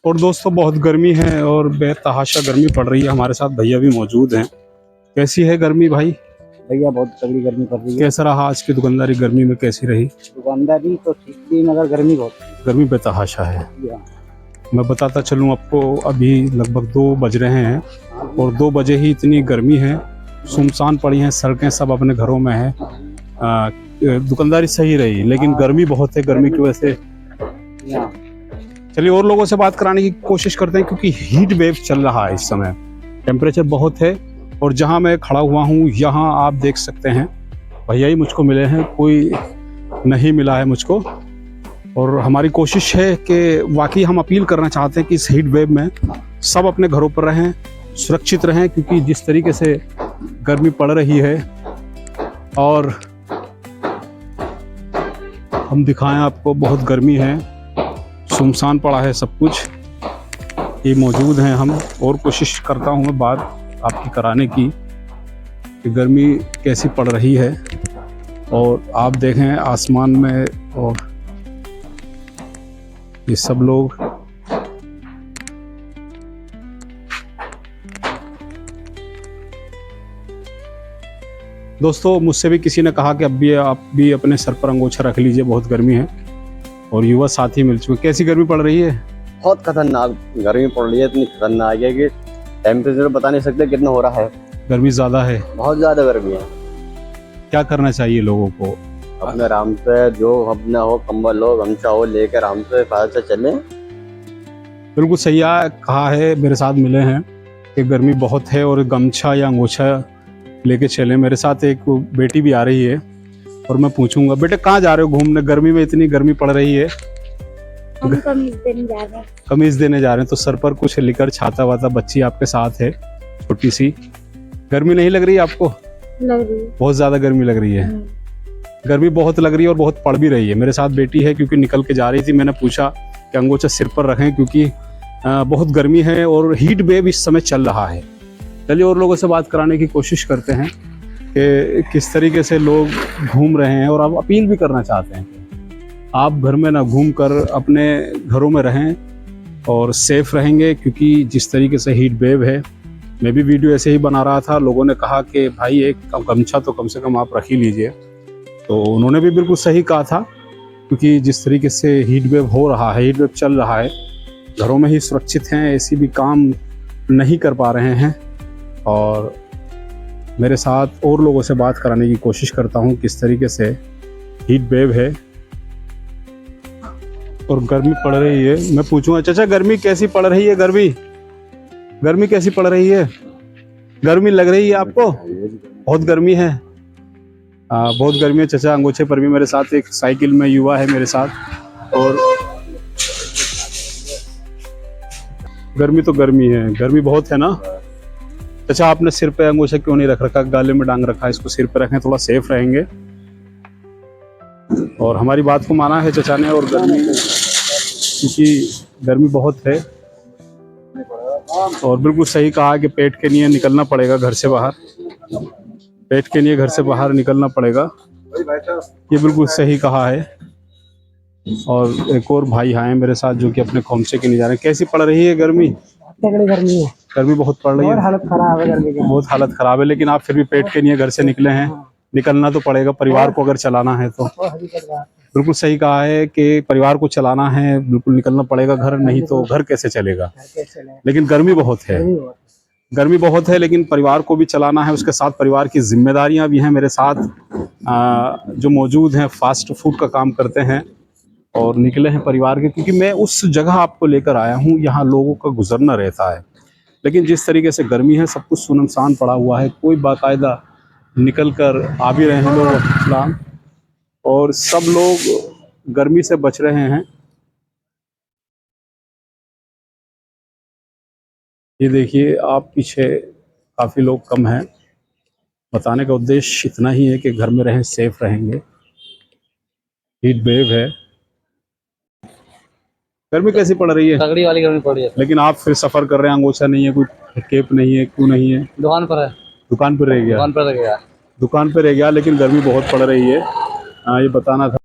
और दोस्तों बहुत गर्मी है और बेतहाशा गर्मी पड़ रही है। हमारे साथ भैया भी मौजूद हैं। कैसी है गर्मी भाई? भैया बहुत तगड़ी गर्मी पड़ रही है। कैसा रहा आज की दुकानदारी? गर्मी में कैसी रही? दुकानदारी तो ठीक थी मगर गर्मी बहुत गर्मी बेतहाशा है। मैं बताता चलूँ आपको, अभी लगभग 2 बज रहे हैं और 2 बजे ही इतनी गर्मी है। सुनसान पड़ी हैं सड़कें, सब अपने घरों में हैं। दुकानदारी सही रही लेकिन गर्मी बहुत है। गर्मी की वजह से चलिए और लोगों से बात कराने की कोशिश करते हैं, क्योंकि हीट वेव चल रहा है इस समय। टेम्परेचर बहुत है और जहां मैं खड़ा हुआ हूं यहाँ आप देख सकते हैं भैया ही मुझको मिले हैं, कोई नहीं मिला है मुझको। और हमारी कोशिश है कि वाकई हम अपील करना चाहते हैं कि इस हीट वेव में सब अपने घरों पर रहें, सुरक्षित रहें, क्योंकि जिस तरीके से गर्मी पड़ रही है। और हम दिखाएं आपको, बहुत गर्मी है, सुनसान पड़ा है सब कुछ। ये मौजूद हैं हम, और कोशिश करता हूँ मैं बात आपकी कराने की कि गर्मी कैसी पड़ रही है। और आप देखें आसमान में, और ये सब लोग दोस्तों, मुझसे भी किसी ने कहा कि अब भी आप भी अपने सर पर अंगोछा रख लीजिए, बहुत गर्मी है। और युवा साथी मिल चुके। कैसी गर्मी पड़ रही है? बहुत खतरनाक गर्मी पड़ रही है, इतनी खतरनाक है कि टेम्परेचर बता नहीं सकते कितना हो रहा है। गर्मी ज्यादा है, बहुत ज्यादा गर्मी है। क्या करना चाहिए लोगों को? अपने आराम से, जो अपना हो, कंबल हो, गमछा हो, लेकर आराम से बाहर से चले। बिल्कुल सही कहा है। मेरे साथ मिले हैं कि गर्मी बहुत है और गमछा या अंगोछा लेके चले। मेरे साथ एक बेटी भी आ रही है और मैं पूछूंगा, बेटे कहाँ जा रहे हो घूमने? गर्मी में इतनी गर्मी पड़ रही है। हम कमीज देने जा रहे हैं। कमीज देने जा रहे हैं, तो सर पर कुछ लेकर, छाता वाता, बच्ची आपके साथ है छोटी सी। गर्मी नहीं लग रही आपको? लग रही है, बहुत ज्यादा गर्मी लग रही है। गर्मी बहुत लग रही है और बहुत पड़ भी रही है। मेरे साथ बेटी है, क्योंकि निकल के जा रही थी। मैंने पूछा कि अंगोछा सिर पर रखें, क्योंकि बहुत गर्मी है और हीट वेव इस समय चल रहा है। चलिए और लोगों से बात कराने की कोशिश करते हैं कि किस तरीके से लोग घूम रहे हैं। और आप अपील भी करना चाहते हैं आप घर में ना घूम कर अपने घरों में रहें और सेफ रहेंगे, क्योंकि जिस तरीके से हीट वेव है। मैं भी वीडियो ऐसे ही बना रहा था, लोगों ने कहा कि भाई एक गमछा तो कम से कम आप रख ही लीजिए। तो उन्होंने भी बिल्कुल सही कहा था, क्योंकि जिस तरीके से हीट वेव हो रहा है, हीट वेव चल रहा है, घरों में ही सुरक्षित हैं, ऐसी भी काम नहीं कर पा रहे हैं। और मेरे साथ और लोगों से बात कराने की कोशिश करता हूँ किस तरीके से हीट वेव है और गर्मी पड़ रही है। मैं पूछूंगा, चाचा गर्मी कैसी पड़ रही है? गर्मी कैसी पड़ रही है? गर्मी लग रही है आपको? बहुत गर्मी है। बहुत गर्मी है चाचा। अंगोछे पर भी मेरे साथ एक साइकिल में युवा है मेरे साथ। और गर्मी तो गर्मी है, गर्मी बहुत है ना। चाचा आपने सिर पे अंगोछा क्यों नहीं रख रखा? गाले में डांग रखा है, इसको सिर पे रखें, थोड़ा सेफ रहेंगे। और हमारी बात को माना है चाचा ने। और गर्मी, क्योंकि गर्मी बहुत है, और बिल्कुल सही कहा कि पेट के लिए निकलना पड़ेगा घर से बाहर। पेट के लिए घर से बाहर निकलना पड़ेगा, ये बिल्कुल सही कहा है। और एक और भाई आए मेरे साथ जो कि अपने खोमचे के नहीं जा रहे हैं। कैसी पड़ रही है गर्मी? तगड़ी गर्मी है, गर्मी बहुत पड़ रही है, हालत खराब है गर्मी की। बहुत हालत खराब है। लेकिन आप फिर भी पेट के लिए घर से निकले हैं, निकलना तो पड़ेगा परिवार को अगर चलाना है तो। बिल्कुल सही कहा है कि परिवार को चलाना है, बिल्कुल निकलना पड़ेगा घर, नहीं तो घर कैसे चलेगा। लेकिन गर्मी बहुत है, गर्मी बहुत है, लेकिन परिवार को भी चलाना है, उसके साथ परिवार की जिम्मेदारियां भी हैं। मेरे साथ जो मौजूद हैं फास्ट फूड का काम करते हैं और निकले हैं परिवार के, क्योंकि मैं उस जगह आपको लेकर आया हूँ, यहाँ लोगों का गुजरना रहता है। लेकिन जिस तरीके से गर्मी है, सब कुछ सुनसान पड़ा हुआ है, कोई बाकायदा निकल कर आ भी रहे हैं लोग इस्लाम, और सब लोग गर्मी से बच रहे हैं। ये देखिए आप पीछे काफ़ी लोग कम हैं। बताने का उद्देश्य इतना ही है कि घर में रहें, सेफ रहेंगे। हीट वेव है। गर्मी कैसी पड़ रही है? तगड़ी वाली गर्मी पड़ रही है। लेकिन आप फिर सफर कर रहे हैं, अंगोछा नहीं है, कोई केप नहीं है, क्यों नहीं है? दुकान पर है। दुकान पर रह गया? दुकान पर रह गया। दुकान पर रह गया, लेकिन गर्मी बहुत पड़ रही है। ये बताना था।